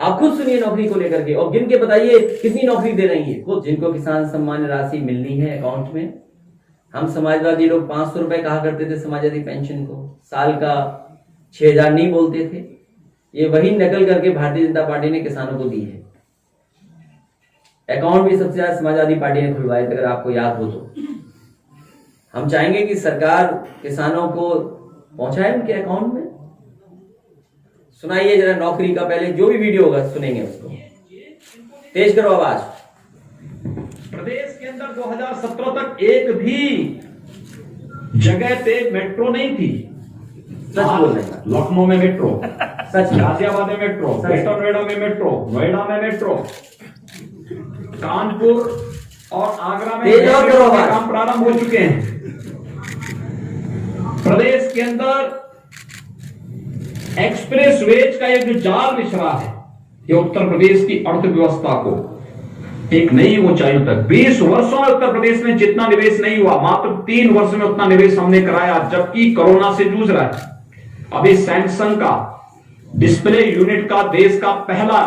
आप खुद सुनिए नौकरी को लेकर के और गिन के बताइए कितनी नौकरी दे रही है खुद। जिनको किसान सम्मान राशि मिलनी है अकाउंट में, हम समाजवादी लोग 500 रुपए कहा करते थे समाजवादी पेंशन को, साल का 6,000 नहीं बोलते थे। ये वही नकल करके भारतीय जनता पार्टी ने किसानों को दी है। अकाउंट भी सबसे ज्यादा समाजवादी पार्टी ने खुलवाए थे, अगर आपको याद हो तो। हम चाहेंगे कि सरकार किसानों को पहुंचाए उनके अकाउंट में। सुनाइए जरा नौकरी का, पहले जो भी वीडियो होगा सुनेंगे उसको। तेज करो आवाज। प्रदेश के अंदर 2017 तक एक भी जगह पे मेट्रो नहीं थी। सच बोल रहे हैं। लखनऊ में मेट्रो, सच। गाजियाबाद में मेट्रो, ग्रेटर नोएडा में मेट्रो, नोएडा में मेट्रो, कानपुर और आगरा में मेट्रो के काम प्रारंभ हो चुके हैं। प्रदेश के अंदर एक्सप्रेस वेज का एक जो जाल बिछ रहा है, ये उत्तर प्रदेश की अर्थव्यवस्था को एक नई ऊंचाइयों तक, 20 वर्षों में उत्तर प्रदेश में जितना निवेश नहीं हुआ, मात्र 3 वर्ष में उतना निवेश हमने कराया, जबकि कोरोना से जूझ रहा है। अभी सैमसंग का डिस्प्ले यूनिट का देश का पहला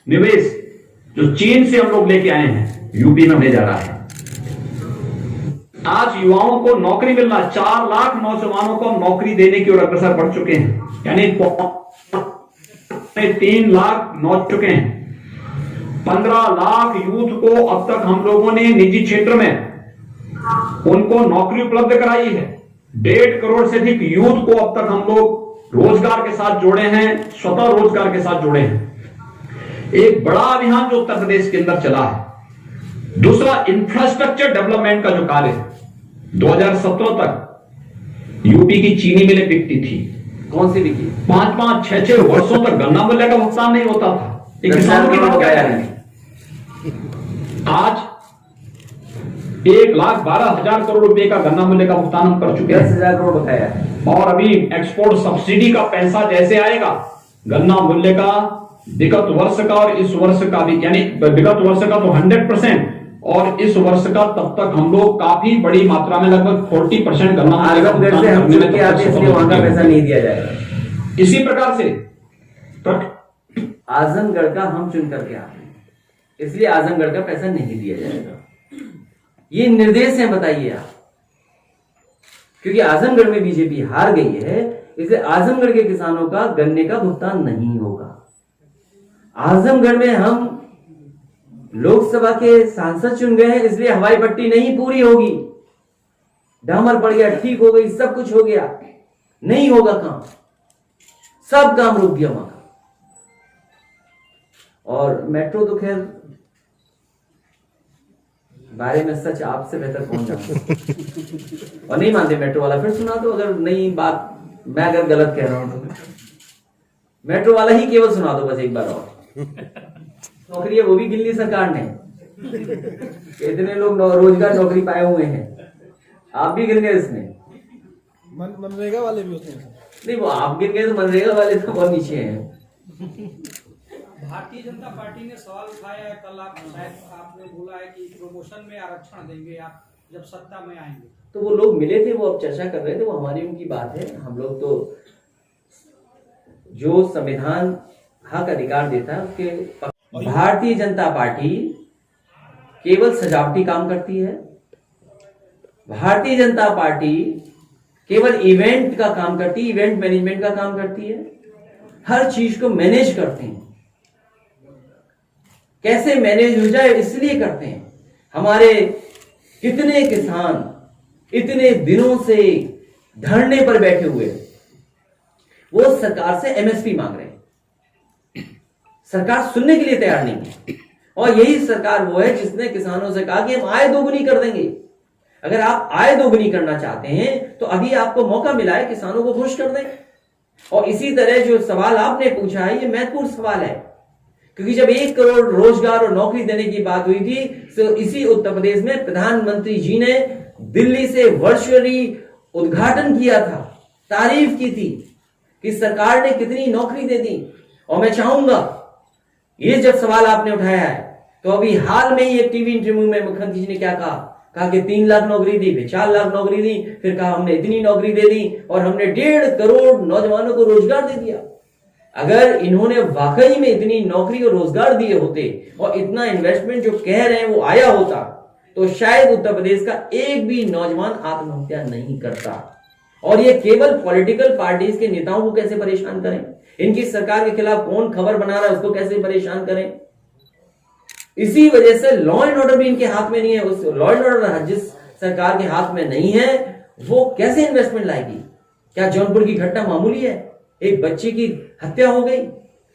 निवेश जो चीन से हम लोग लेके आए हैं, यूपी में होने जा रहा है। आज युवाओं को नौकरी मिलना, 4 लाख नौजवानों को नौकरी देने की ओर अग्रसर बढ़ चुके हैं, यानी 3 लाख नौज चुके हैं। 15 लाख यूथ को अब तक हम लोगों ने निजी क्षेत्र में उनको नौकरी उपलब्ध कराई है। 1.5 करोड़ से अधिक यूथ को अब तक हम लोग रोजगार के साथ जोड़े हैं, स्वतः रोजगार के साथ जोड़े हैं। एक बड़ा अभियान जो उत्तर प्रदेश के अंदर चला है। दूसरा, इंफ्रास्ट्रक्चर डेवलपमेंट का जो कार्य है, 2017 तक यूपी की चीनी मिलें बिकती थी। कौन सी बिकी? 5-5, 6-6 वर्षों तक गन्ना मूल्य का भुगतान नहीं होता था। किसानों की बात क्या है? आज 1,12,000 करोड़ रुपए का गन्ना मूल्य का भुगतान हम कर चुके हैं। 10,000 करोड़ बकाया है। और अभी एक्सपोर्ट सब्सिडी का पैसा जैसे आएगा, गन्ना मूल्य का विगत वर्ष का और इस वर्ष का भी, यानी विगत वर्ष का तो 100% और इस वर्ष का, तब तक हम लोग काफी बड़ी मात्रा में लगभग 40% गन्ना आजमगढ़ से हम चुन के आते हैं, इसलिए वहां का पैसा नहीं दिया जाएगा। इसी प्रकार से आजमगढ़ का हम चुन करके आते हैं, इसलिए आजमगढ़ का पैसा नहीं दिया जाएगा। ये निर्देश है, बताइए आप। क्योंकि आजमगढ़ में बीजेपी हार गई है, इसलिए आजमगढ़ के किसानों का गन्ने का भुगतान नहीं होगा। आजमगढ़ में हम लोकसभा के सांसद चुन गए हैं, इसलिए हवाई पट्टी नहीं पूरी होगी। डामर पड़ गया, ठीक हो गई, सब कुछ हो गया, नहीं होगा काम, सब काम रुक गया वहां का। और मेट्रो तो खैर बारे में सच आपसे बेहतर कौन जानता। और नहीं मानते मेट्रो वाला, फिर सुना दो अगर नई बात, मैं अगर गलत कह रहा हूं तो मेट्रो वाला ही केवल सुना दो बस एक बार। और नौकरी है वो भी गिन ली सरकार ने, इतने लोग रोजगार नौकरी पाए हुए हैं, आप भी गिन गए इसमें। मनरेगा वाले भी होते हैं? नहीं, वो आप गिन गए तो मनरेगा वाले तो बहुत नीचे हैं। भारतीय जनता पार्टी ने सवाल उठाया है, कल आप शायद आपने बोला है कि प्रमोशन में आरक्षण देंगे आप जब सत्ता में आएंगे। तो वो लोग मिले थे, वो अब चर्चा कर रहे थे, वो हमारी उनकी बात है। हम लोग तो जो संविधान हक अधिकार देता है उसके। भारतीय जनता पार्टी केवल सजावटी काम करती है। भारतीय जनता पार्टी केवल इवेंट का काम करती है, इवेंट मैनेजमेंट का काम करती है। हर चीज को मैनेज करते हैं, कैसे मैनेज हो जाए इसलिए करते हैं। हमारे कितने किसान इतने दिनों से धरने पर बैठे हुए, वो सरकार से एमएसपी मांग रहे हैं, सरकार सुनने के लिए तैयार नहीं है। और यही सरकार वो है जिसने किसानों से कहा कि हम आय दोगुनी कर देंगे। अगर आप आय दोगुनी करना चाहते हैं तो अभी आपको मौका मिला है, किसानों को खुश कर दें। और इसी तरह जो सवाल आपने पूछा है, ये महत्वपूर्ण सवाल है, क्योंकि जब 1 करोड़ रोजगार और नौकरी देने की बात हुई थी तो इसी उत्तर प्रदेश में प्रधानमंत्री जी ने दिल्ली से वर्चुअली उद्घाटन किया था, तारीफ की थी कि सरकार ने कितनी नौकरी दे दी। और मैं चाहूंगा, ये जब सवाल आपने उठाया है, तो अभी हाल में ही एक टीवी इंटरव्यू में मुख्यमंत्री जी ने क्या कहा कि 3 लाख नौकरी दी, फिर 4 लाख नौकरी दी, फिर कहा हमने इतनी नौकरी दे दी और हमने 1.5 करोड़ नौजवानों को रोजगार दे दिया। अगर इन्होंने वाकई में इतनी नौकरी और रोजगार दिए होते और इतना इन्वेस्टमेंट जो कह रहे हैं वो आया होता, तो शायद उत्तर प्रदेश का एक भी नौजवान आत्महत्या नहीं करता। और ये केवल पॉलिटिकल पार्टीज के नेताओं को कैसे परेशान करें, इनकी सरकार के खिलाफ कौन खबर बना रहा है उसको कैसे परेशान करें। इसी वजह से लॉ एंड ऑर्डर भी इनके हाथ में नहीं है। उस लॉ एंड ऑर्डर जिस सरकार के हाथ में नहीं है वो कैसे इन्वेस्टमेंट लाएगी। क्या जौनपुर की घटना मामूली है? एक बच्ची की हत्या हो गई,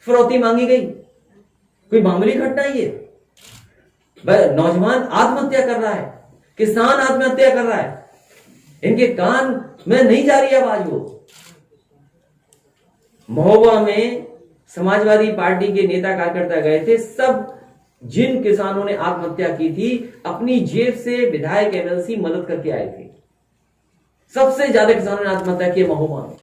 फिरौती मांगी गई, कोई मामूली घटना है ये? नौजवान आत्महत्या कर रहा है, किसान आत्महत्या कर रहा है, इनके कान में नहीं जा रही आवाज। वो महोबा में समाजवादी पार्टी के नेता कार्यकर्ता गए थे, सब जिन किसानों ने आत्महत्या की थी अपनी जेब से विधायक एमएलसी मदद करके आए थे। सबसे ज्यादा किसानों ने आत्महत्या की महोबा में।